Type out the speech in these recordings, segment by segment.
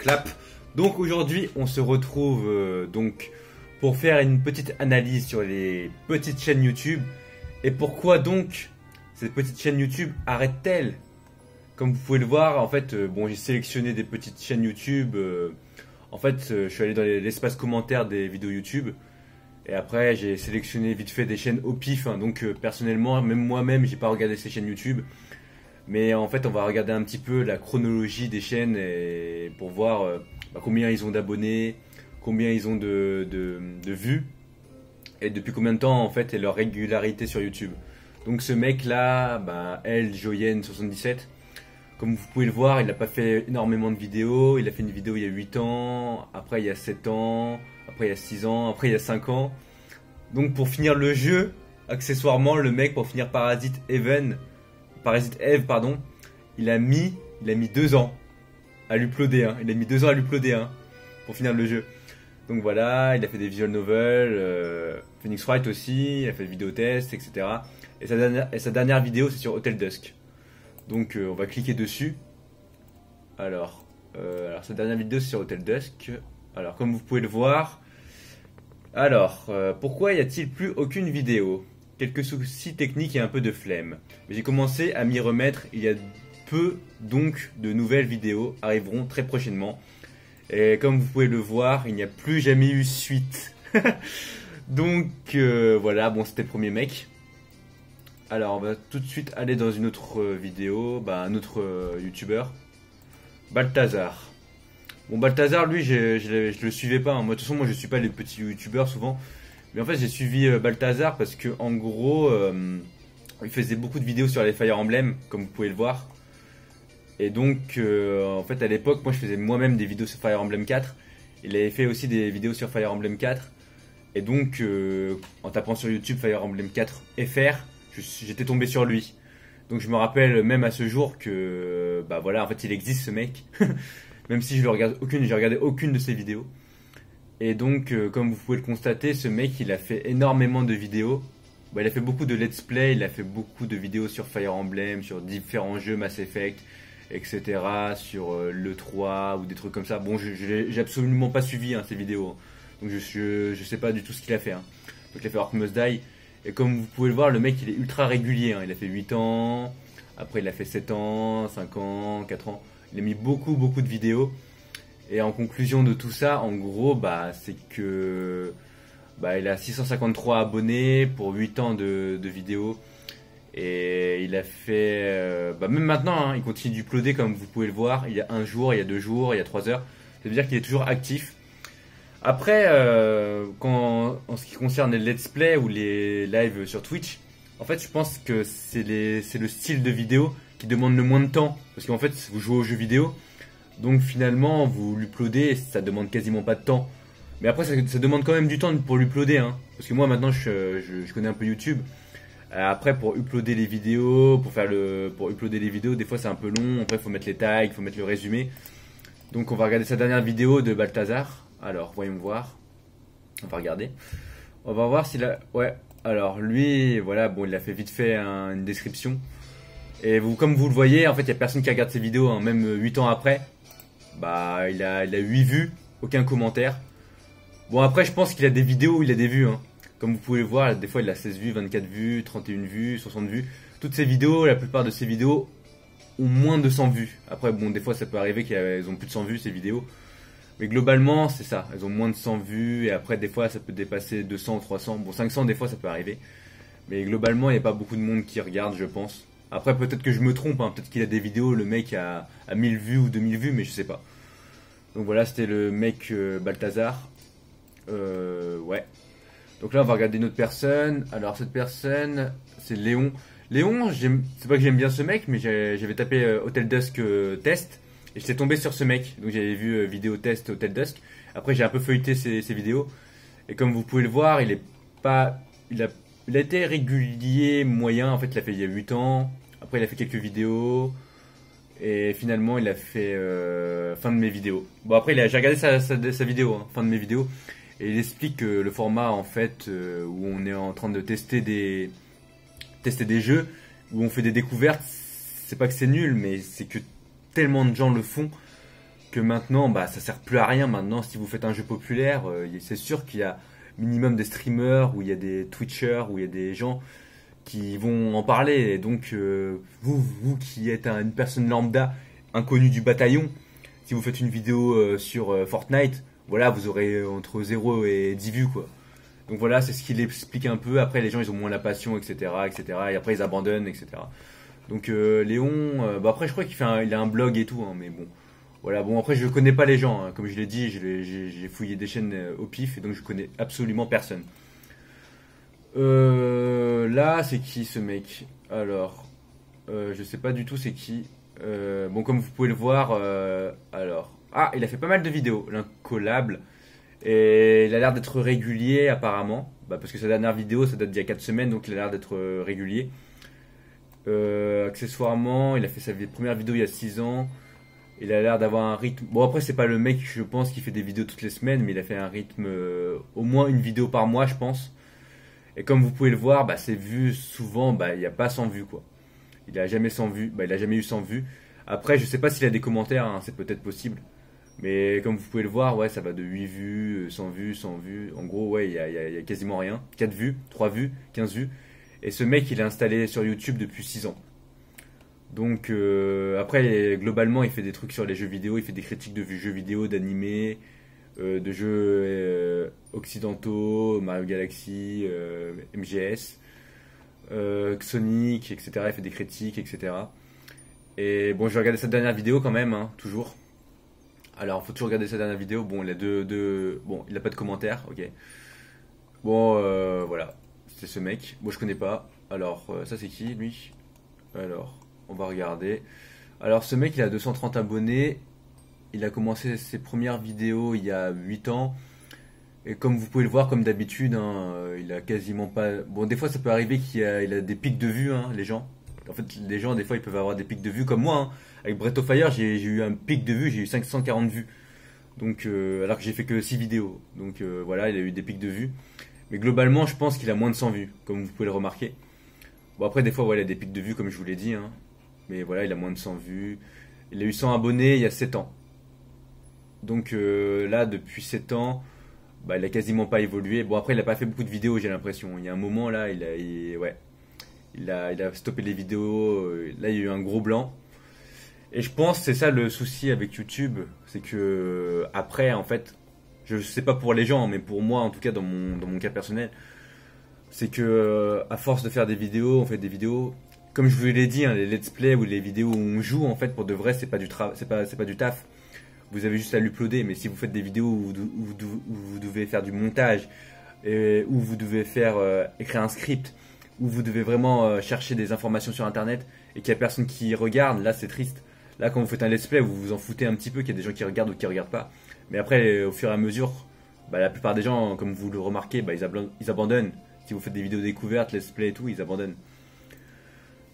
clap. Donc aujourd'hui on se retrouve donc pour faire une petite analyse sur les petites chaînes YouTube. Et pourquoi donc ces petites chaînes YouTube arrêtent-elles? Comme vous pouvez le voir, en fait, bon, j'ai sélectionné des petites chaînes YouTube. Je suis allé dans l'espace commentaire des vidéos YouTube. Et après, j'ai sélectionné vite fait des chaînes au pif. Donc, personnellement, même moi-même, j'ai pas regardé ces chaînes YouTube. Mais en fait, on va regarder un petit peu la chronologie des chaînes et pour voir combien ils ont d'abonnés, combien ils ont de vues et depuis combien de temps en fait et leur régularité sur YouTube. Donc ce mec là, Joyen77, comme vous pouvez le voir, il n'a pas fait énormément de vidéos. Il a fait une vidéo il y a 8 ans, après il y a 7 ans, après il y a 6 ans, après il y a 5 ans. Donc pour finir le jeu, accessoirement, le mec pour finir Parasite Eve, pardon, il a mis 2 ans à l'uploader. Il a mis 2 ans à l'uploader pour finir le jeu. Donc voilà, il a fait des visual novels, Phoenix Wright aussi, il a fait des vidéos tests, etc. Et sa dernière vidéo, c'est sur Hotel Dusk. Donc on va cliquer dessus. Alors sa dernière vidéo, c'est sur Hotel Dusk. Alors comme vous pouvez le voir, pourquoi y a-t-il plus aucune vidéo? Quelques soucis techniques et un peu de flemme. Mais j'ai commencé à m'y remettre il y a peu, donc de nouvelles vidéos arriveront très prochainement. Et comme vous pouvez le voir, il n'y a plus jamais eu suite. Donc voilà, bon, c'était le premier mec. Alors on va tout de suite aller dans une autre vidéo, un autre youtubeur, Balthazar. Bon, Balthazar, lui, je le suivais pas. Moi, de toute façon, moi je suis pas les petits youtubeurs souvent. Mais en fait, j'ai suivi Balthazar parce que en gros, il faisait beaucoup de vidéos sur les Fire Emblem, comme vous pouvez le voir. Et donc, en fait, à l'époque, moi, je faisais moi-même des vidéos sur Fire Emblem 4. Il avait fait aussi des vidéos sur Fire Emblem 4. Et donc, en tapant sur YouTube Fire Emblem 4 FR, j'étais tombé sur lui. Donc, je me rappelle même à ce jour que, en fait, il existe ce mec. Même si j'ai regardé aucune de ses vidéos. Et donc, comme vous pouvez le constater, ce mec, il a fait énormément de vidéos. Il a fait beaucoup de let's play, il a fait beaucoup de vidéos sur Fire Emblem, sur différents jeux Mass Effect, etc. Sur l'E3 ou des trucs comme ça. Bon, j'ai absolument pas suivi ces vidéos. Donc je sais pas du tout ce qu'il a fait. Donc il a fait Orc Must Die. Et comme vous pouvez le voir, le mec, il est ultra régulier. Il a fait 8 ans, après il a fait 7 ans, 5 ans, 4 ans. Il a mis beaucoup de vidéos. Et en conclusion de tout ça, en gros, c'est que il a 653 abonnés pour 8 ans de vidéos. Et il a fait... même maintenant, il continue d'uploader comme vous pouvez le voir. Il y a 1 jour, il y a 2 jours, il y a 3 heures. Ça veut dire qu'il est toujours actif. Après, en ce qui concerne les let's play ou les lives sur Twitch, en fait, je pense que c'est le style de vidéo qui demande le moins de temps. Parce qu'en fait, vous jouez aux jeux vidéo, donc finalement, vous l'uploadez et ça demande quasiment pas de temps. Mais après, ça demande quand même du temps pour l'uploader. Parce que moi, maintenant, je connais un peu YouTube. Après, pour uploader les vidéos, des fois c'est un peu long. Après, il faut mettre les tags, il faut mettre le résumé. Donc, on va regarder sa dernière vidéo de Balthazar. Alors, voyons voir. On va regarder. On va voir s'il a... Ouais, alors lui, voilà, bon, il a fait vite fait une description. Et comme vous le voyez, en fait, il n'y a personne qui regarde ses vidéos, même 8 ans après. Il a 8 vues, aucun commentaire. Bon, après, je pense qu'il a des vidéos où il a des vues. Comme vous pouvez le voir, des fois, il a 16 vues, 24 vues, 31 vues, 60 vues. Toutes ces vidéos, la plupart de ces vidéos ont moins de 100 vues. Après, bon, des fois, ça peut arriver qu'elles ont plus de 100 vues, ces vidéos. Mais globalement, c'est ça. Elles ont moins de 100 vues. Et après, des fois, ça peut dépasser 200 ou 300. Bon, 500, des fois, ça peut arriver. Mais globalement, il n'y a pas beaucoup de monde qui regarde, je pense. Après, peut-être que je me trompe. Peut-être qu'il a des vidéos, le mec a 1000 vues ou 2000 vues, mais je sais pas. Donc voilà, c'était le mec Balthazar. Ouais. Donc là, on va regarder une autre personne. Alors, cette personne, c'est Léon. Léon, c'est pas que j'aime bien ce mec, mais j'avais tapé Hotel Dusk test. Et j'étais tombé sur ce mec. Donc j'avais vu vidéo test Hotel Dusk. Après, j'ai un peu feuilleté ses vidéos. Et comme vous pouvez le voir, il a été régulier, moyen. En fait, il a fait il y a 8 ans. Après, il a fait quelques vidéos. Et finalement, il a fait fin de mes vidéos. Bon, après, j'ai regardé sa vidéo, fin de mes vidéos. Et il explique que le format, en fait, où on est en train de tester des jeux, où on fait des découvertes, c'est pas que c'est nul, mais c'est que tellement de gens le font que maintenant, bah, ça sert plus à rien. Maintenant, si vous faites un jeu populaire, c'est sûr qu'il y a minimum des streamers, ou il y a des Twitchers, ou il y a des gens qui vont en parler. Et donc, vous qui êtes une personne lambda, inconnue du bataillon, si vous faites une vidéo sur Fortnite, voilà, vous aurez entre 0 et 10 vues, quoi. Donc voilà, c'est ce qu'il explique un peu. Après, les gens, ils ont moins la passion, etc., etc. Et après, ils abandonnent, etc. Donc Léon, bah après, je crois il a un blog et tout, hein, mais bon. Voilà, bon, après, je connais pas les gens, hein. Comme je l'ai dit, j'ai fouillé des chaînes au pif, et donc je connais absolument personne. Là, c'est qui ce mec? Alors, je sais pas du tout c'est qui. Bon, comme vous pouvez le voir, alors. Ah, il a fait pas mal de vidéos, l'incollable. Et il a l'air d'être régulier apparemment. Bah, parce que sa dernière vidéo, ça date d'il y a 4 semaines, donc il a l'air d'être régulier. Accessoirement, il a fait sa première vidéo il y a 6 ans. Il a l'air d'avoir un rythme. Bon, après, c'est pas le mec, je pense, qui fait des vidéos toutes les semaines, mais il a fait un rythme au moins une vidéo par mois, je pense. Et comme vous pouvez le voir, bah, ses vues, souvent, bah, il n'y a pas 100 vues, quoi. Il a jamais 100 vues, bah, il a jamais eu 100 vues. Après, je sais pas s'il a des commentaires, hein, c'est peut-être possible. Mais comme vous pouvez le voir, ouais, ça va de 8 vues, 100 vues, 100 vues. En gros, ouais, il y a quasiment rien. 4 vues, 3 vues, 15 vues. Et ce mec, il est installé sur YouTube depuis 6 ans. Donc, après, globalement, il fait des trucs sur les jeux vidéo. Il fait des critiques de jeux vidéo, d'animés, de jeux occidentaux, Mario Galaxy, MGS, Sonic, etc. Il fait des critiques, etc. Et bon, je vais regarder sa dernière vidéo quand même, hein, toujours. Alors, faut toujours regarder sa dernière vidéo. Bon, il a bon, il a pas de commentaires, ok. Bon, voilà, c'est ce mec. Moi, je connais pas. Alors, ça c'est qui, lui? Alors, on va regarder. Alors, ce mec, il a 230 abonnés. Il a commencé ses premières vidéos il y a 8 ans. Et comme vous pouvez le voir, comme d'habitude, hein, il a quasiment pas. Bon, des fois, ça peut arriver il a des pics de vues, hein, les gens. En fait, les gens, des fois, ils peuvent avoir des pics de vues comme moi, hein. Avec Breath of Fire, j'ai eu un pic de vues, j'ai eu 540 vues. Donc, alors que j'ai fait que 6 vidéos. Donc, voilà, il a eu des pics de vues. Mais globalement, je pense qu'il a moins de 100 vues, comme vous pouvez le remarquer. Bon, après, des fois, voilà, il a des pics de vues, comme je vous l'ai dit, hein. Mais voilà, il a moins de 100 vues. Il a eu 100 abonnés il y a 7 ans. Donc, là, depuis 7 ans, bah, il a quasiment pas évolué. Bon, après, il a pas fait beaucoup de vidéos, j'ai l'impression. Il y a un moment, là, ouais, il a stoppé les vidéos. Là, il y a eu un gros blanc. Et je pense que c'est ça le souci avec YouTube. C'est que, après, en fait, je sais pas pour les gens, mais pour moi, en tout cas, dans mon cas personnel, c'est que, à force de faire des vidéos, on fait des vidéos. Comme je vous l'ai dit, hein, les let's play ou les vidéos où on joue, en fait, pour de vrai, c'est pas du taf. Vous avez juste à l'uploader. Mais si vous faites des vidéos où vous devez faire du montage, et où vous devez écrire un script, où vous devez vraiment chercher des informations sur internet et qu'il n'y a personne qui regarde, là c'est triste. Là, quand vous faites un let's play, vous vous en foutez un petit peu qu'il y a des gens qui regardent ou qui regardent pas. Mais après, au fur et à mesure, bah, la plupart des gens, comme vous le remarquez, bah, ils abandonnent. Si vous faites des vidéos découvertes, let's play et tout, ils abandonnent.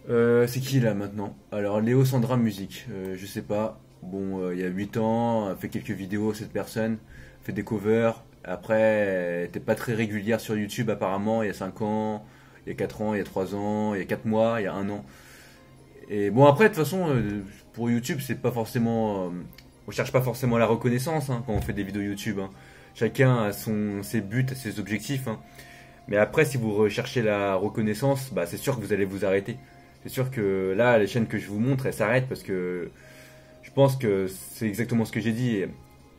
C'est qui là maintenant? Alors, Léo Sandra Musique, je sais pas. Bon, il y a 8 ans, fait quelques vidéos, cette personne, fait des covers. Après, elle était pas très régulière sur YouTube apparemment, il y a 5 ans, il y a 4 ans, il y a 3 ans, il y a 4 mois, il y a 1 an. Et bon, après, de toute façon, pour YouTube, c'est pas forcément. On cherche pas forcément la reconnaissance, hein, quand on fait des vidéos YouTube, hein. Chacun a ses buts, ses objectifs, hein. Mais après, si vous recherchez la reconnaissance, bah, c'est sûr que vous allez vous arrêter. C'est sûr que là, les chaînes que je vous montre, elles s'arrêtent parce que je pense que c'est exactement ce que j'ai dit. Et,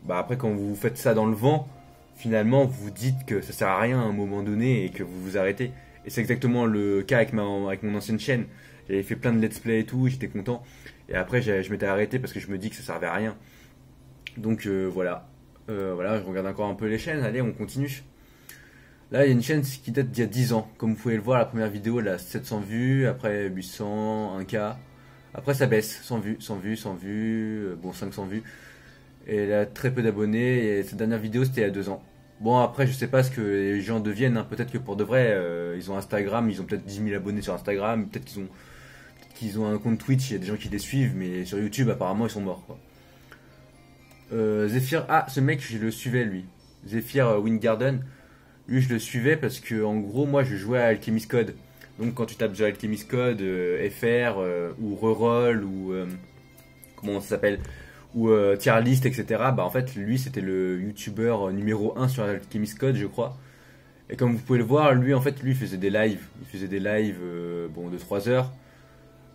bah, après, quand vous faites ça dans le vent, finalement, vous dites que ça sert à rien à un moment donné et que vous vous arrêtez. Et c'est exactement le cas avec mon ancienne chaîne. J'avais fait plein de let's play et tout, j'étais content. Et après, je m'étais arrêté parce que je me dis que ça servait à rien. Donc voilà. Voilà, je regarde encore un peu les chaînes. Allez, on continue. Là, il y a une chaîne qui date d'il y a 10 ans. Comme vous pouvez le voir, la première vidéo, elle a 700 vues. Après, 800, 1K. Après, ça baisse. 100 vues, 100 vues, 100 vues. Bon, 500 vues. Et elle a très peu d'abonnés. Et cette dernière vidéo, c'était il y a 2 ans. Bon, après, je sais pas ce que les gens deviennent, hein. Peut-être que pour de vrai, ils ont Instagram. Ils ont peut-être 10 000 abonnés sur Instagram. Peut-être qu'ils ont un compte Twitch. Il y a des gens qui les suivent. Mais sur YouTube, apparemment, ils sont morts, quoi. Zephyr, ah, ce mec, je le suivais, lui. Zephyr Wingarden. Lui, je le suivais parce que, en gros, moi, je jouais à Alchemist Code. Donc, quand tu tapes sur Alchemist Code, FR, ou Reroll, ou comment ça s'appelle, ou tier list, etc. Bah en fait, lui, c'était le youtubeur numéro un sur Alchemist Code, je crois. Et comme vous pouvez le voir, lui, en fait, lui faisait des lives. Il faisait des lives bon, de 3 heures.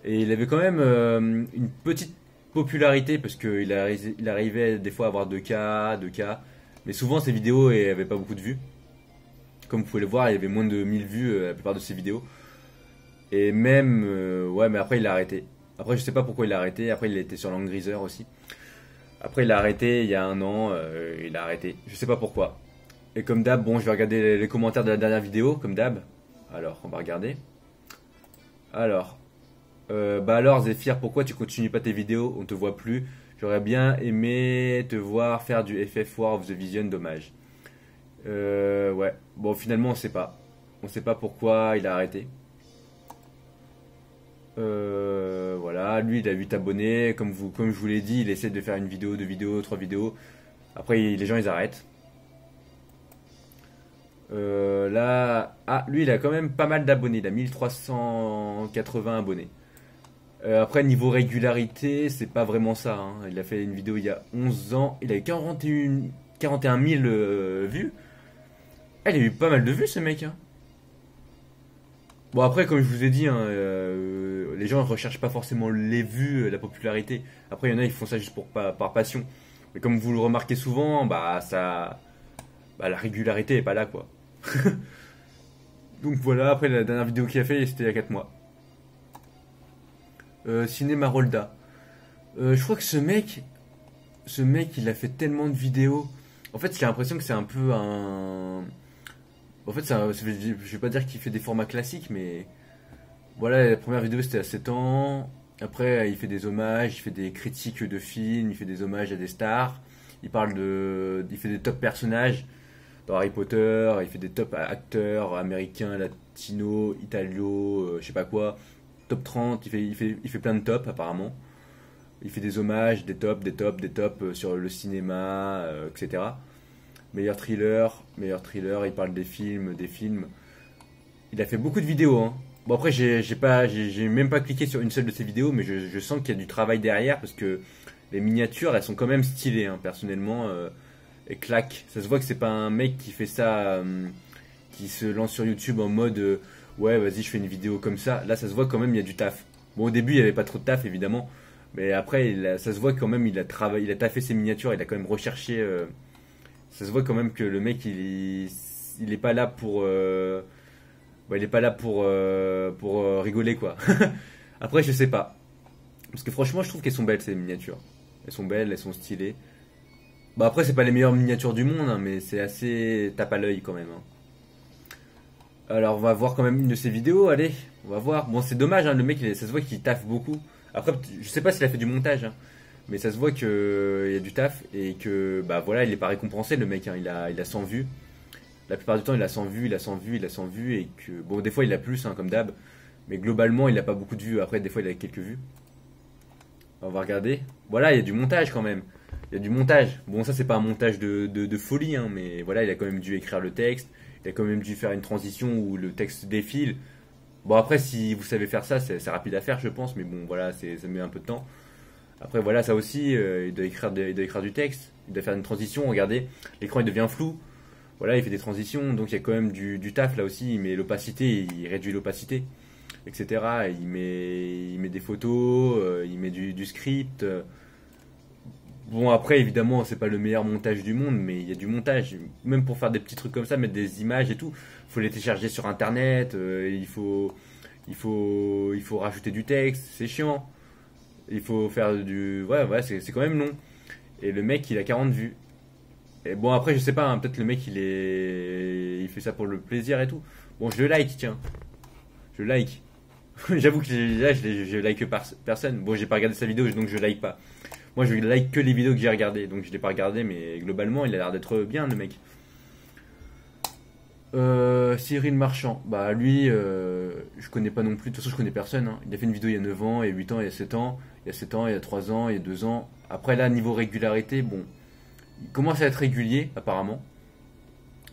Et il avait quand même une petite popularité parce qu'il il arrivait des fois à avoir 2K, 2K. Mais souvent, ses vidéos n'avaient pas beaucoup de vues. Comme vous pouvez le voir, il y avait moins de 1000 vues la plupart de ses vidéos. Et même, ouais, mais après, il a arrêté. Après, je sais pas pourquoi il a arrêté. Après, il était sur Langrisser aussi. Après, il a arrêté il y a un an. Il a arrêté. Je sais pas pourquoi. Et comme d'hab, bon, je vais regarder les commentaires de la dernière vidéo, comme d'hab. Alors, on va regarder. Alors, bah alors, Zephyr, pourquoi tu continues pas tes vidéos? On te voit plus. J'aurais bien aimé te voir faire du FF War of the Vision, dommage. Ouais. Bon, finalement, on sait pas. On sait pas pourquoi il a arrêté. Voilà, lui il a 8 abonnés, comme je vous l'ai dit, il essaie de faire une vidéo, deux vidéos, trois vidéos. Après les gens ils arrêtent. Là, ah lui il a quand même pas mal d'abonnés, il a 1380 abonnés. Après niveau régularité, c'est pas vraiment ça, hein. Il a fait une vidéo il y a 11 ans, il a eu 41 000 vues. Ah, il a eu pas mal de vues ce mec, hein. Bon après comme je vous ai dit hein, les gens ne recherchent pas forcément les vues, la popularité. Après il y en a ils font ça juste par passion. Mais comme vous le remarquez souvent, bah ça bah, la régularité est pas là quoi. Donc voilà, après la dernière vidéo qu'il a fait c'était il y a 4 mois. Cinéma Rolda. Je crois que ce mec il a fait tellement de vidéos. En fait j'ai l'impression que c'est un peu un... En fait je vais pas dire qu'il fait des formats classiques mais... Voilà, la première vidéo c'était à 7 ans. Après, il fait des hommages, il fait des critiques de films, il fait des hommages à des stars. Il fait des top personnages dans Harry Potter. Il fait des top acteurs américains, latinos, italios, je sais pas quoi. Top 30, il fait plein de tops apparemment. Il fait des hommages, des tops sur le cinéma, etc. Meilleur thriller. Il parle des films. Il a fait beaucoup de vidéos, hein. Bon après j'ai même pas cliqué sur une seule de ces vidéos mais je sens qu'il y a du travail derrière parce que les miniatures elles sont quand même stylées hein, personnellement et claque. Ça se voit que c'est pas un mec qui fait ça qui se lance sur YouTube en mode ouais vas-y je fais une vidéo comme ça. Là ça se voit quand même il y a du taf. Bon au début il y avait pas trop de taf évidemment mais après ça se voit quand même il a taffé ses miniatures, il a quand même recherché ça se voit quand même que le mec il est pas là pour bah, il est pas là pour rigoler quoi. Après, je sais pas. Parce que franchement, je trouve qu'elles sont belles ces miniatures. Elles sont belles, elles sont stylées. Bah après, c'est pas les meilleures miniatures du monde, hein, mais c'est assez tape à l'œil quand même, hein. Alors, on va voir quand même une de ses vidéos, allez, on va voir. Bon, c'est dommage, hein, le mec, ça se voit qu'il taffe beaucoup. Après, je sais pas s'il a fait du montage, hein, mais ça se voit qu'il y a du taf et que, bah voilà, il est pas récompensé, le mec, hein, il a 100 vues. La plupart du temps, il a 100 vues, il a 100 vues, il a 100 vues, et que, bon, des fois, il a plus, hein, comme d'hab, mais globalement, il a pas beaucoup de vues. Après, des fois, il a quelques vues. On va regarder. Voilà, il y a du montage quand même. Il y a du montage. Bon, ça, c'est pas un montage de folie, hein, mais voilà, il a quand même dû écrire le texte. Il a quand même dû faire une transition où le texte défile. Bon, après, si vous savez faire ça, c'est rapide à faire, je pense, mais bon, voilà, ça met un peu de temps. Après, voilà, ça aussi, il doit écrire du texte. Il doit faire une transition. Regardez, l'écran, il devient flou. Voilà, il fait des transitions, donc il y a quand même du taf là aussi. Il met l'opacité, il réduit l'opacité, etc. Il met des photos, il met du script. Bon, après, évidemment, c'est pas le meilleur montage du monde, mais il y a du montage. Même pour faire des petits trucs comme ça, mettre des images et tout, il faut les télécharger sur internet, il faut rajouter du texte, c'est chiant. Il faut faire du. Ouais, ouais, c'est quand même long. Et le mec, il a 40 vues. Et bon, après, je sais pas, hein, peut-être le mec, il fait ça pour le plaisir et tout. Bon, je le like, tiens. Je le like. J'avoue que là, je like personne. Bon, j'ai pas regardé sa vidéo, donc je like pas. Moi, je like que les vidéos que j'ai regardées, donc je l'ai pas regardé, mais globalement, il a l'air d'être bien, le mec. Cyril Marchand, bah lui, je connais pas non plus. De toute façon, je connais personne, hein. Il a fait une vidéo il y a 9 ans, il y a 8 ans, il y a 7 ans, il y a 7 ans, il y a 3 ans, il y a 2 ans. Après, là, niveau régularité, bon, il commence à être régulier, apparemment.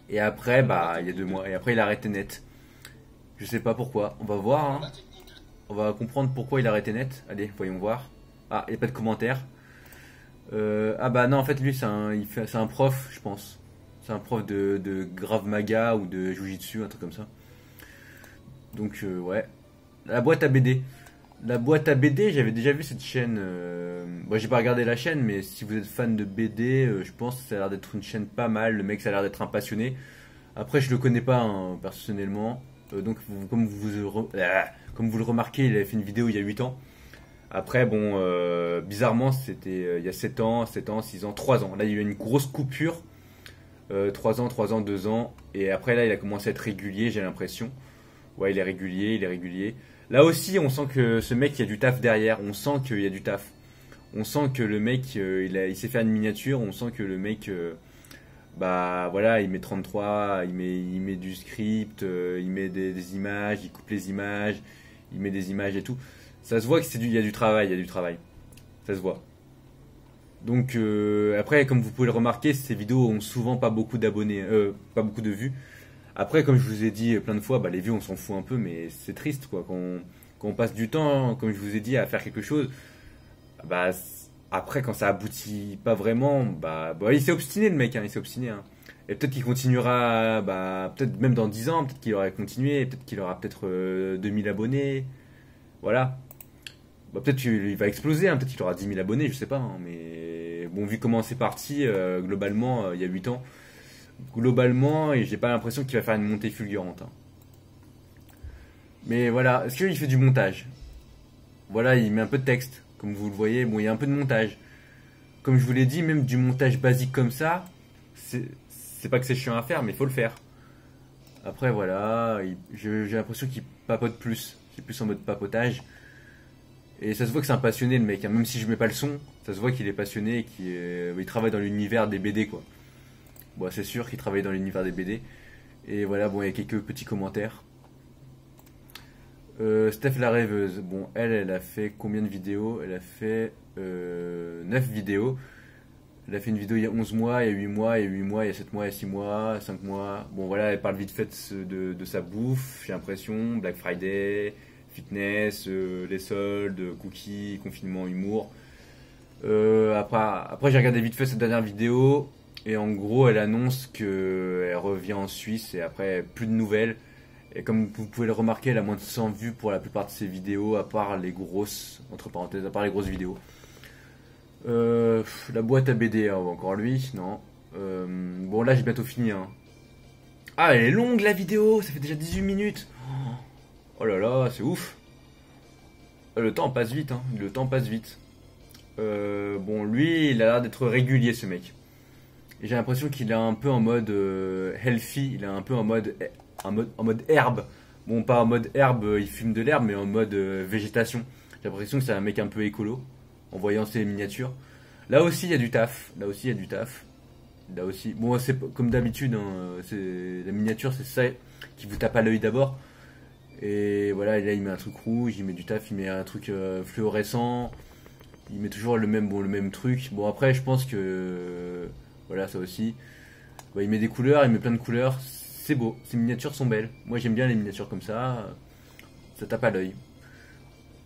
Et après, bah, il y a 2 mois. Et après, il a arrêté net. Je sais pas pourquoi. On va voir, hein. On va comprendre pourquoi il a arrêté net. Allez, voyons voir. Ah, il n'y a pas de commentaires. Ah bah non, en fait, lui, c'est un prof, je pense. C'est un prof de Krav Maga ou de Jiu-Jitsu, un truc comme ça. Donc, ouais. La boîte à BD. La boîte à BD, j'avais déjà vu cette chaîne. Moi, j'ai pas regardé la chaîne, mais si vous êtes fan de BD, je pense que ça a l'air d'être une chaîne pas mal. Le mec, ça a l'air d'être un passionné. Après, je le connais pas hein, personnellement. Donc, comme vous le remarquez, il avait fait une vidéo il y a 8 ans. Après, bon, bizarrement, c'était il y a 7 ans, 7 ans, 6 ans, 3 ans. Là, il y a eu une grosse coupure. 3 ans, 2 ans. Et après, là, il a commencé à être régulier, j'ai l'impression. Ouais, il est régulier, il est régulier. Là aussi, on sent que ce mec, il y a du taf derrière. On sent qu'il y a du taf. On sent que le mec, il sait faire une miniature. On sent que le mec, bah voilà, il met 33, il met du script, il met des images, il coupe les images, il met des images et tout. Ça se voit que il y a du travail, il y a du travail. Ça se voit. Donc après, comme vous pouvez le remarquer, ces vidéos ont souvent pas beaucoup d'abonnés, pas beaucoup de vues. Après, comme je vous ai dit plein de fois, bah, les vues on s'en fout un peu, mais c'est triste quoi. Quand on passe du temps, hein, comme je vous ai dit, à faire quelque chose, bah après quand ça aboutit pas vraiment, bah il s'est obstiné le mec, hein, il s'est obstiné. Hein. Et peut-être qu'il continuera, bah peut-être même dans 10 ans, peut-être qu'il aurait continué, peut-être qu'il aura peut-être 2000 abonnés, voilà. Bah, peut-être qu'il va exploser, hein, peut-être qu'il aura 10 000 abonnés, je sais pas. Hein, mais bon, vu comment c'est parti, globalement, il y a 8 ans, globalement, et j'ai pas l'impression qu'il va faire une montée fulgurante. Hein. Mais voilà, est-ce qu'il fait du montage? Voilà, il met un peu de texte, comme vous le voyez, bon, il y a un peu de montage. Comme je vous l'ai dit, même du montage basique comme ça, c'est pas que c'est chiant à faire, mais il faut le faire. Après, voilà, j'ai l'impression qu'il papote plus. C'est plus en mode papotage. Et ça se voit que c'est un passionné le mec, hein. Même si je mets pas le son, ça se voit qu'il est passionné et qu'il travaille dans l'univers des BD quoi. Bon, c'est sûr qu'il travaille dans l'univers des BD. Et voilà, bon, il y a quelques petits commentaires. Steph la rêveuse, bon, elle a fait combien de vidéos? Elle a fait 9 vidéos. Elle a fait une vidéo il y a 11 mois, il y a 8 mois, il y a 8 mois, il y a 7 mois, il y a 6 mois, 5 mois. Bon voilà, elle parle vite fait de sa bouffe, j'ai l'impression, Black Friday, fitness, les soldes, cookies, confinement, humour. Après j'ai regardé vite fait cette dernière vidéo et en gros elle annonce qu'elle revient en Suisse et après plus de nouvelles. Et comme vous pouvez le remarquer, elle a moins de 100 vues pour la plupart de ses vidéos, à part les grosses, entre parenthèses, à part les grosses vidéos. La boîte à BD, hein, encore lui, non. Bon là j'ai bientôt fini. Hein. Ah elle est longue la vidéo, ça fait déjà 18 minutes. Oh là là, c'est ouf. Le temps passe vite, hein. Le temps passe vite. Bon, lui, il a l'air d'être régulier, ce mec. Et j'ai l'impression qu'il est un peu en mode healthy. Il est un peu en mode herbe. Bon, pas en mode herbe, il fume de l'herbe, mais en mode végétation. J'ai l'impression que c'est un mec un peu écolo, en voyant ses miniatures. Là aussi, il y a du taf. Là aussi, il y a du taf. Là aussi. Bon, c'est comme d'habitude, hein, la miniature, c'est ça qui vous tape à l'œil d'abord. Et voilà, là il met un truc rouge, il met du taf, il met un truc fluorescent, il met toujours le même truc. Bon après je pense que voilà ça aussi. Il met des couleurs, il met plein de couleurs, c'est beau, ces miniatures sont belles. Moi j'aime bien les miniatures comme ça tape à l'œil.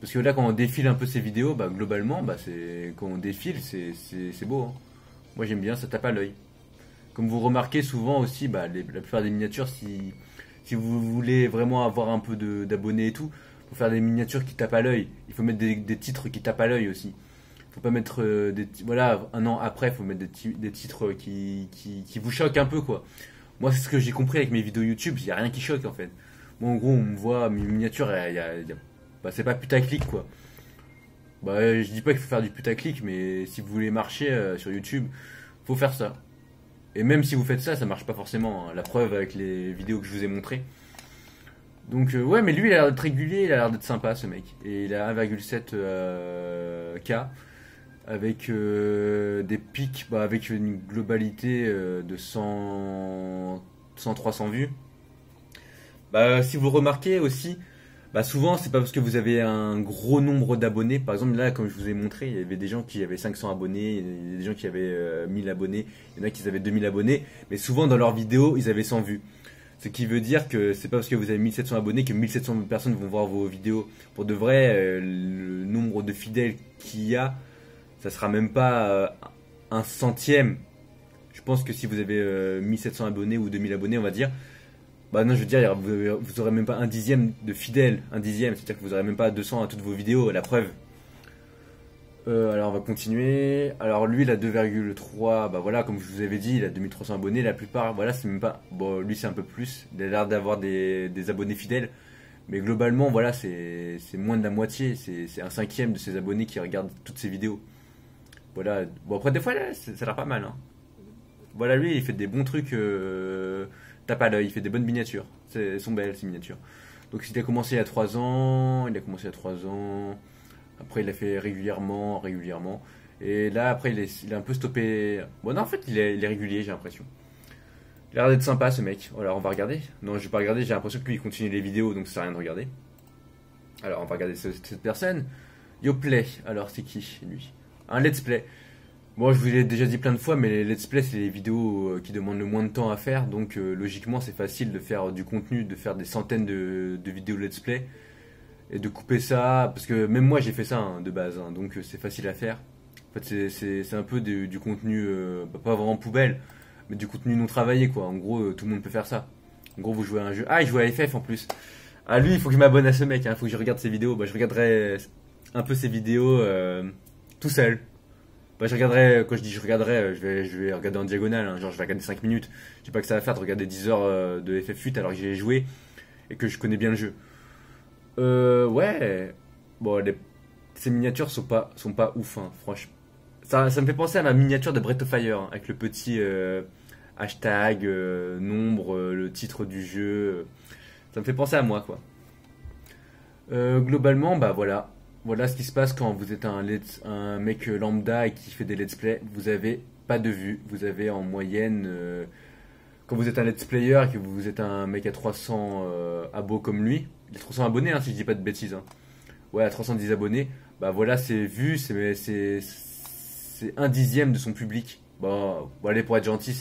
Parce que là quand on défile un peu ces vidéos, globalement, quand on défile c'est beau. Hein. Moi j'aime bien, ça tape à l'œil. Comme vous remarquez souvent aussi, la plupart des miniatures, si vous voulez vraiment avoir un peu d'abonnés et tout, faut faire des miniatures qui tapent à l'œil. Il faut mettre des titres qui tapent à l'œil aussi. Faut pas mettre voilà, un an après, faut mettre des titres qui vous choquent un peu quoi. Moi c'est ce que j'ai compris avec mes vidéos YouTube, il y a rien qui choque en fait. Moi en gros on me voit mes miniatures, c'est pas putaclic quoi. Je dis pas qu'il faut faire du putaclic, mais si vous voulez marcher sur YouTube, faut faire ça. Et même si vous faites ça, ça marche pas forcément. Hein. La preuve avec les vidéos que je vous ai montrées. Donc ouais, mais lui il a l'air d'être régulier, il a l'air d'être sympa ce mec. Et il a 1,7 K avec des pics, avec une globalité de 100-300 vues. Si vous remarquez aussi, souvent c'est pas parce que vous avez un gros nombre d'abonnés. Par exemple là, comme je vous ai montré, il y avait des gens qui avaient 500 abonnés, il y a des gens qui avaient 1000 abonnés, il y en a qui avaient 2000 abonnés. Mais souvent dans leurs vidéos, ils avaient 100 vues. Ce qui veut dire que c'est pas parce que vous avez 1700 abonnés que 1700 personnes vont voir vos vidéos. Pour de vrai, le nombre de fidèles qu'il y a, ça sera même pas un centième. Je pense que si vous avez 1700 abonnés ou 2000 abonnés, on va dire, bah non, je veux dire, vous aurez même pas un dixième de fidèles, un dixième, c'est-à-dire que vous aurez même pas 200 à toutes vos vidéos, la preuve. Alors on va continuer. Alors lui il a 2,3, bah voilà, comme je vous avais dit, il a 2300 abonnés, la plupart, voilà, c'est même pas, bon lui c'est un peu plus, il a l'air d'avoir des abonnés fidèles, mais globalement voilà, c'est moins de la moitié, c'est un cinquième de ses abonnés qui regardent toutes ses vidéos. Voilà, bon après des fois là, ça a l'air pas mal, hein. Voilà, lui il fait des bons trucs, tape à l'œil, il fait des bonnes miniatures, elles sont belles ces miniatures. Donc il a commencé il y a 3 ans, après, il a fait régulièrement. Et là, après, il a un peu stoppé. Bon, non, en fait, il est régulier, j'ai l'impression. Il a l'air d'être sympa, ce mec. Alors, on va regarder. Non, je vais pas regarder, j'ai l'impression que lui, il continue les vidéos, donc ça sert à rien de regarder. Alors, on va regarder cette personne. Yoplay, alors, c'est qui, lui? Un let's play. Bon, je vous l'ai déjà dit plein de fois, mais les let's play, c'est les vidéos qui demandent le moins de temps à faire. Donc, logiquement, c'est facile de faire du contenu, de faire des centaines de vidéos let's play. Et de couper ça, parce que même moi j'ai fait ça hein, de base, hein, donc c'est facile à faire. En fait c'est un peu du contenu, pas vraiment poubelle, mais du contenu non travaillé quoi. En gros tout le monde peut faire ça. En gros vous jouez à un jeu, ah il joue à FF en plus. Ah lui il faut que je m'abonne à ce mec, il faut que je regarde ses vidéos. Bah je regarderai un peu ses vidéos tout seul. Bah je regarderai, quand je dis je regarderai, je vais regarder en diagonale, hein, genre je vais regarder 5 minutes. J'ai pas que ça à faire de regarder 10 heures de FF8 alors que j'ai joué et que je connais bien le jeu. Ouais. Bon, ces miniatures sont pas ouf, hein, franchement. Ça me fait penser à ma miniature de Breath of Fire, hein, avec le petit hashtag, nombre, le titre du jeu. Ça me fait penser à moi, quoi. Globalement, bah voilà. Voilà ce qui se passe quand vous êtes un mec lambda et qui fait des let's play. Vous avez pas de vues. Vous avez en moyenne, quand vous êtes un let's player et que vous êtes un mec à 300 abos comme lui, il a 300 abonnés hein, si je dis pas de bêtises. Hein. Ouais, à 310 abonnés, bah voilà, c'est vu, c'est un dixième de son public. Bah, bon, allez, pour être gentil,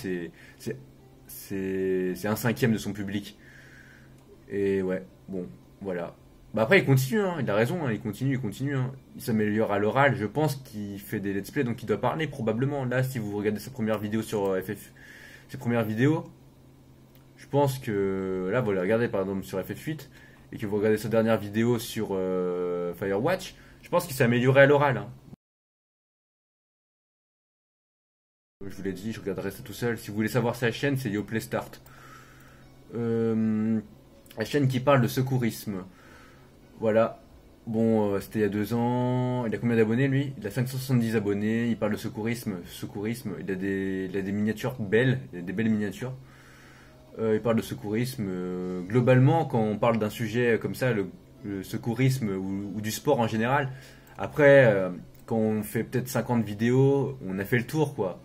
c'est un cinquième de son public. Et ouais, bon, voilà. Bah après, il continue, hein, il a raison, hein, il continue. Hein. Il s'améliore à l'oral, je pense qu'il fait des let's play, donc il doit parler probablement. Là, si vous regardez sa première vidéo sur FF, ses premières vidéos, je pense que là, vous les regardez par exemple sur FF8 et que vous regardez sa dernière vidéo sur Firewatch, je pense qu'il s'est amélioré à l'oral. Hein. Je vous l'ai dit, je regarderai ça tout seul. Si vous voulez savoir sa chaîne, c'est Yoplay Start. La chaîne qui parle de secourisme. Voilà. Bon, c'était il y a 2 ans. Il a combien d'abonnés lui? Il a 570 abonnés. Il parle de secourisme. Il a des miniatures belles. Il a des belles miniatures. Il parle de secourisme. Globalement, quand on parle d'un sujet comme ça, le secourisme ou du sport en général, après, quand on fait peut-être 50 vidéos, on a fait le tour quoi.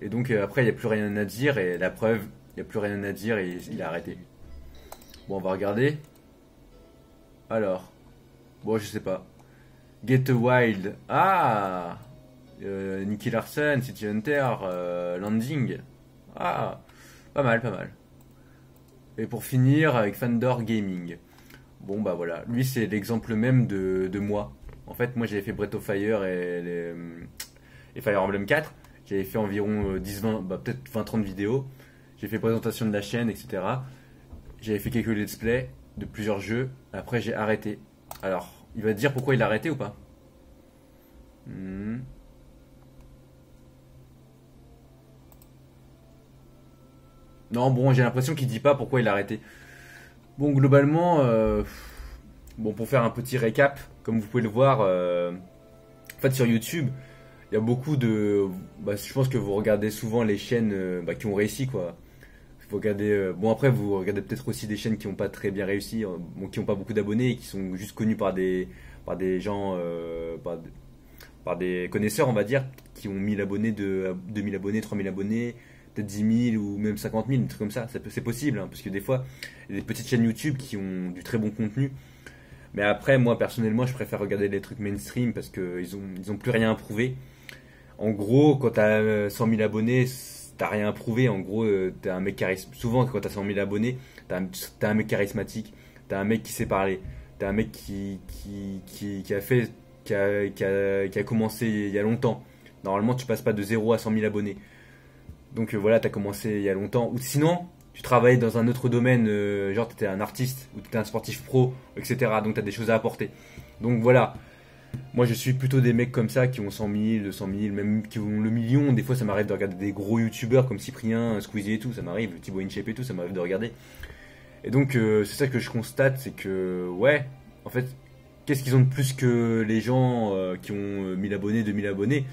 Et donc après, il n'y a plus rien à dire. Et la preuve, il n'y a plus rien à dire et il a arrêté. Bon, on va regarder. Alors. Bon, je sais pas. Get Wild. Ah Nicky Larson, City Hunter, Landing. Ah, pas mal, pas mal. Et pour finir, avec Fandor Gaming. Bon, bah voilà. Lui, c'est l'exemple même de moi. En fait, moi, j'avais fait Breath of Fire et Fire Emblem 4. J'avais fait environ 10-20, bah, peut-être 20-30 vidéos. J'ai fait présentation de la chaîne, etc. J'avais fait quelques let's play de plusieurs jeux. Après, j'ai arrêté. Alors, il va te dire pourquoi il a arrêté ou pas? Non, bon, j'ai l'impression qu'il dit pas pourquoi il a arrêté. Bon, globalement, bon, pour faire un petit récap, comme vous pouvez le voir, en fait, sur YouTube, il y a beaucoup de. Bah, je pense que vous regardez souvent les chaînes bah, qui ont réussi, quoi. Vous regardez, bon, après, vous regardez peut-être aussi des chaînes qui n'ont pas très bien réussi, bon, qui n'ont pas beaucoup d'abonnés et qui sont juste connus par des gens, par des connaisseurs, on va dire, qui ont 1000 abonnés, 2000 abonnés, 3000 abonnés, peut-être 10 000 ou même 50 000, des trucs comme ça. C'est possible, hein, parce que des fois, il y a des petites chaînes YouTube qui ont du très bon contenu. Mais après, moi, personnellement, je préfère regarder les trucs mainstream parce qu'ils ont plus rien à prouver. En gros, quand t'as 100 000 abonnés, t'as rien à prouver. En gros, t'es un mec charismatique. Souvent, quand t'as 100 000 abonnés, t'as un mec charismatique. T'as un mec qui sait parler. T'as un mec qui a fait qui a commencé il y a longtemps. Normalement, tu passes pas de 0 à 100 000 abonnés. Donc voilà, tu as commencé il y a longtemps. Ou sinon, tu travaillais dans un autre domaine, genre tu étais un artiste, ou tu étais un sportif pro, etc. Donc tu as des choses à apporter. Donc voilà, moi je suis plutôt des mecs comme ça qui ont 100 000, 200 000, même qui ont le million. Des fois ça m'arrive de regarder des gros youtubeurs comme Cyprien, Squeezie et tout, ça m'arrive, Thibaut InShape et tout, ça m'arrive de regarder. Et donc c'est ça que je constate, c'est que ouais, en fait, qu'est-ce qu'ils ont de plus que les gens qui ont 1000 abonnés, 2000 abonnés?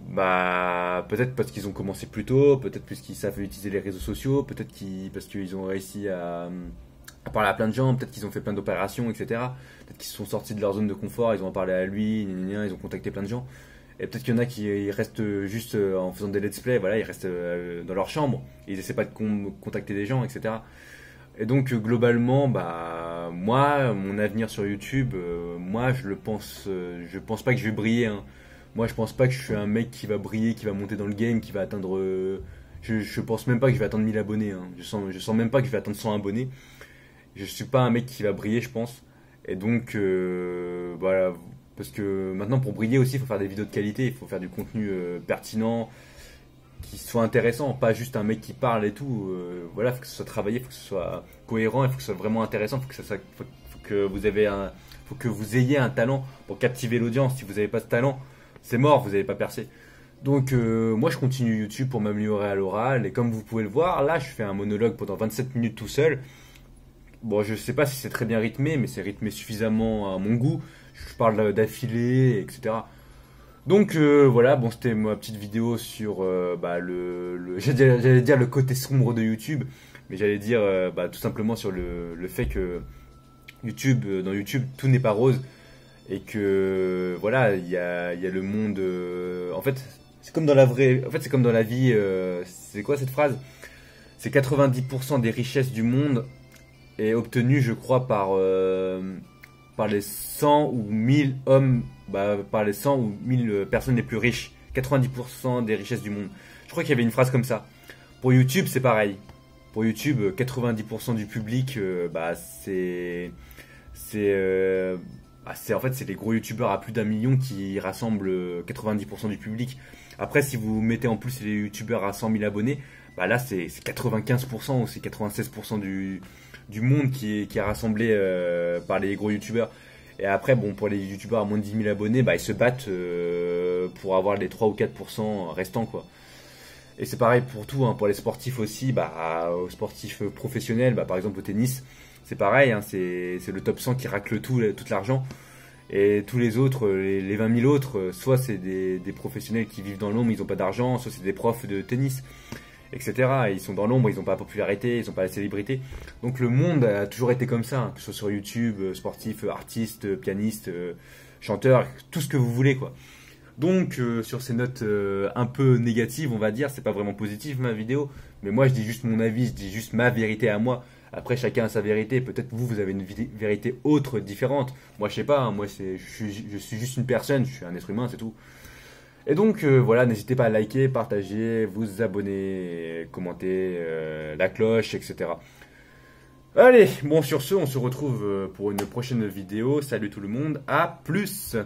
Bah, peut-être parce qu'ils ont commencé plus tôt, peut-être parce qu'ils savent utiliser les réseaux sociaux, peut-être parce qu'ils ont réussi à parler à plein de gens, peut-être qu'ils ont fait plein d'opérations, etc. Peut-être qu'ils se sont sortis de leur zone de confort, ils ont parlé à lui, ils ont contacté plein de gens. Et peut-être qu'il y en a qui ils restent juste en faisant des let's play, voilà, ils restent dans leur chambre, ils essaient pas de contacter des gens, etc. Et donc globalement, bah moi, mon avenir sur YouTube, moi je pense pas que je vais briller, hein. Moi je pense pas que je suis un mec qui va briller, qui va monter dans le game, qui va atteindre. Je pense même pas que je vais atteindre 1000 abonnés, hein. Je sens même pas que je vais atteindre 100 abonnés. Je suis pas un mec qui va briller, je pense. Et donc voilà, parce que maintenant pour briller aussi, il faut faire des vidéos de qualité, il faut faire du contenu pertinent, qui soit intéressant, pas juste un mec qui parle et tout. Voilà, faut que ce soit travaillé, faut que ce soit cohérent, il faut que ce soit vraiment intéressant, faut que faut que vous ayez un talent pour captiver l'audience. Si vous n'avez pas ce talent, c'est mort, vous n'allez pas percer. Donc moi je continue YouTube pour m'améliorer à l'oral, et comme vous pouvez le voir, là je fais un monologue pendant 27 minutes tout seul. Bon, je sais pas si c'est très bien rythmé, mais c'est rythmé suffisamment à mon goût. Je parle d'affilée, etc. Donc voilà, bon, c'était ma petite vidéo sur bah, j'allais dire le côté sombre de YouTube, mais j'allais dire bah, tout simplement sur le fait que YouTube, dans YouTube, tout n'est pas rose, et que voilà, il y a le monde. En fait, c'est comme dans la vraie, en fait, c'est comme dans la vie. C'est quoi cette phrase? C'est 90% des richesses du monde est obtenue, je crois, par les 100 ou 1000 hommes, bah, par les 100 ou 1000 personnes les plus riches. 90% des richesses du monde. Je crois qu'il y avait une phrase comme ça. Pour YouTube, c'est pareil. Pour YouTube, 90% du public, bah, en fait, c'est les gros youtubeurs à plus d'1 million qui rassemblent 90% du public. Après, si vous mettez en plus les youtubeurs à 100 000 abonnés, bah là, c'est 95% ou c'est 96% du monde qui est rassemblé par les gros youtubeurs. Et après, bon, pour les youtubeurs à moins de 10 000 abonnés, bah, ils se battent pour avoir les 3 ou 4% restants, quoi. Et c'est pareil pour tout, hein, pour les sportifs aussi, bah, aux sportifs professionnels, bah, par exemple au tennis, c'est pareil, hein, c'est le top 100 qui racle tout l'argent. Et tous les autres, les 20 000 autres, soit c'est des professionnels qui vivent dans l'ombre, ils n'ont pas d'argent, soit c'est des profs de tennis, etc. Et ils sont dans l'ombre, ils n'ont pas la popularité, ils n'ont pas la célébrité. Donc le monde a toujours été comme ça, hein, que ce soit sur YouTube, sportif, artiste, pianiste, chanteur, tout ce que vous voulez, quoi. Donc sur ces notes un peu négatives, on va dire, c'est pas vraiment positif ma vidéo, mais moi je dis juste mon avis, je dis juste ma vérité à moi. Après chacun a sa vérité, peut-être vous avez une vérité autre, différente. Moi je sais pas, hein, moi je suis juste une personne, je suis un être humain, c'est tout. Et donc voilà, n'hésitez pas à liker, partager, vous abonner, commenter, la cloche, etc. Allez, bon sur ce, on se retrouve pour une prochaine vidéo. Salut tout le monde, à plus!